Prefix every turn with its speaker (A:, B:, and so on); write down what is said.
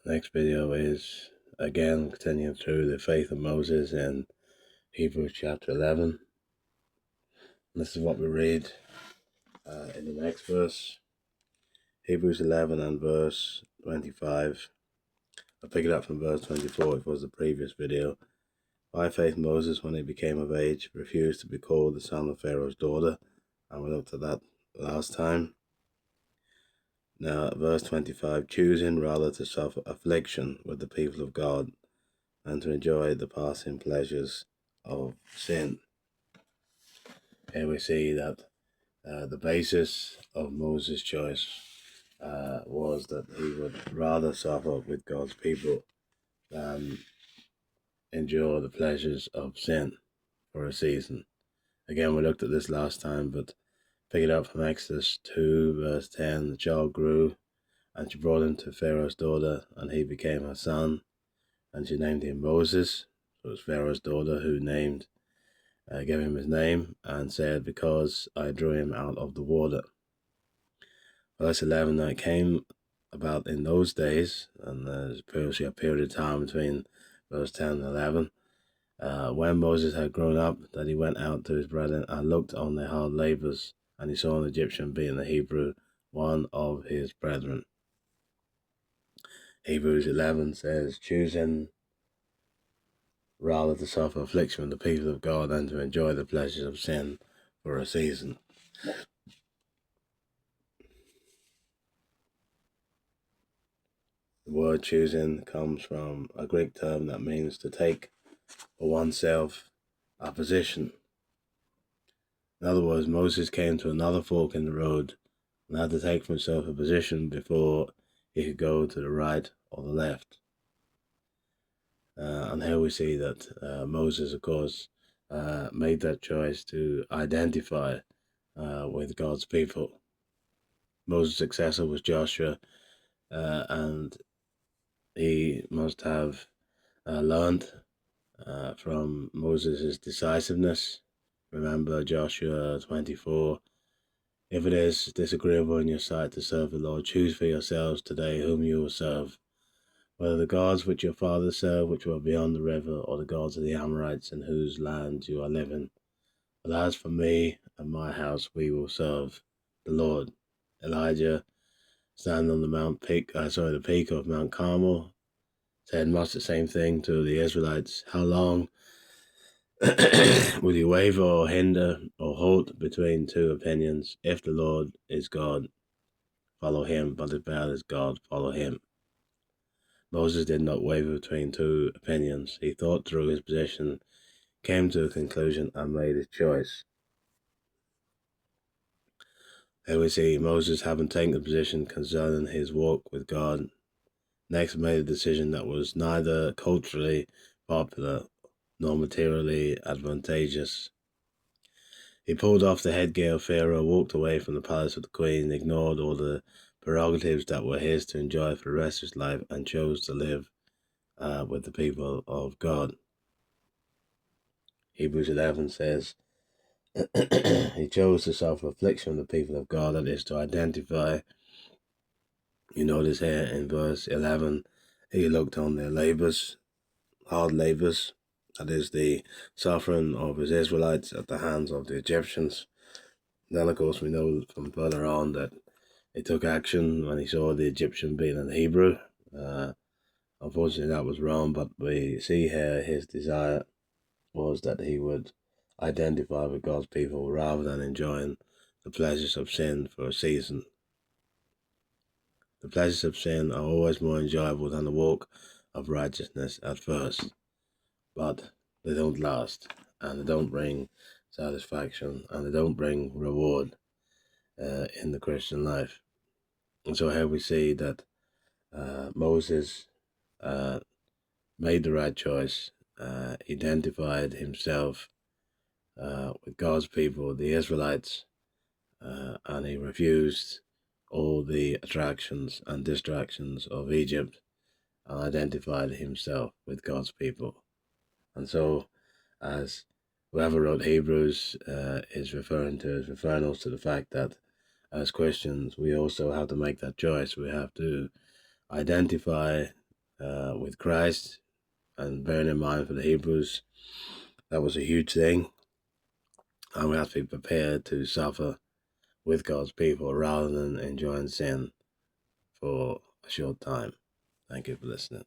A: Next video is again continuing through the faith of Moses in Hebrews chapter 11. And this is what we read in the next verse, Hebrews 11 and verse 25. I'll pick it up from verse 24, which was the previous video. By faith Moses, when he became of age, refused to be called the son of Pharaoh's daughter, and we looked at that last time. Now, verse 25, choosing rather to suffer affliction with the people of God and to enjoy the passing pleasures of sin. Here we see that the basis of Moses' choice was that he would rather suffer with God's people than endure the pleasures of sin for a season. Again, we looked at this last time, but pick it up from Exodus 2, verse 10. The child grew, and she brought him to Pharaoh's daughter, and he became her son, and she named him Moses. So it was Pharaoh's daughter who gave him his name, and said, because I drew him out of the water. Verse 11, now it came about in those days, and there's a period of time between verse 10 and 11, when Moses had grown up, that he went out to his brethren and looked on their hard labors, and he saw an Egyptian being a Hebrew, one of his brethren. Hebrews 11 says, choosing rather to suffer affliction with the people of God than to enjoy the pleasures of sin for a season. The word choosing comes from a Greek term that means to take for oneself a position. In other words, Moses came to another fork in the road and had to take for himself a position before he could go to the right or the left. And here we see that Moses, of course, made that choice to identify with God's people. Moses' successor was Joshua, and he must have learned from Moses' decisiveness. Remember Joshua 24, if it is disagreeable in your sight to serve the Lord, choose for yourselves today whom you will serve, whether the gods which your fathers served, which were beyond the river, or the gods of the Amorites in whose land you are living. But as for me and my house, we will serve the Lord. Elijah, standing on the peak of Mount Carmel, said much the same thing to the Israelites. How long will you waver or hinder or halt between two opinions? If the Lord is God, follow him, but if Baal is God, follow him. Moses did not waver between two opinions. He thought through his position, came to a conclusion, and made his choice. Here we see Moses, having taken a position concerning his walk with God, next made a decision that was neither culturally popular nor materially advantageous. He pulled off the headgear of Pharaoh, walked away from the palace of the queen, ignored all the prerogatives that were his to enjoy for the rest of his life, and chose to live with the people of God. Hebrews 11 says, he chose to suffer affliction with the people of God, that is to identify. You notice here in verse 11, he looked on their labors, hard labors, that is the suffering of his Israelites at the hands of the Egyptians. Then, of course, we know from further on that he took action when he saw the Egyptian being an Hebrew. Unfortunately, that was wrong, but we see here his desire was that he would identify with God's people rather than enjoying the pleasures of sin for a season. The pleasures of sin are always more enjoyable than the walk of righteousness at first, but they don't last, and they don't bring satisfaction, and they don't bring reward in the Christian life. And so here we see that Moses made the right choice, identified himself with God's people, the Israelites, and he refused all the attractions and distractions of Egypt and identified himself with God's people. And so, as whoever wrote Hebrews is referring us to the fact that as Christians, we also have to make that choice. We have to identify with Christ, and bearing in mind for the Hebrews, that was a huge thing, and we have to be prepared to suffer with God's people rather than enjoying sin for a short time. Thank you for listening.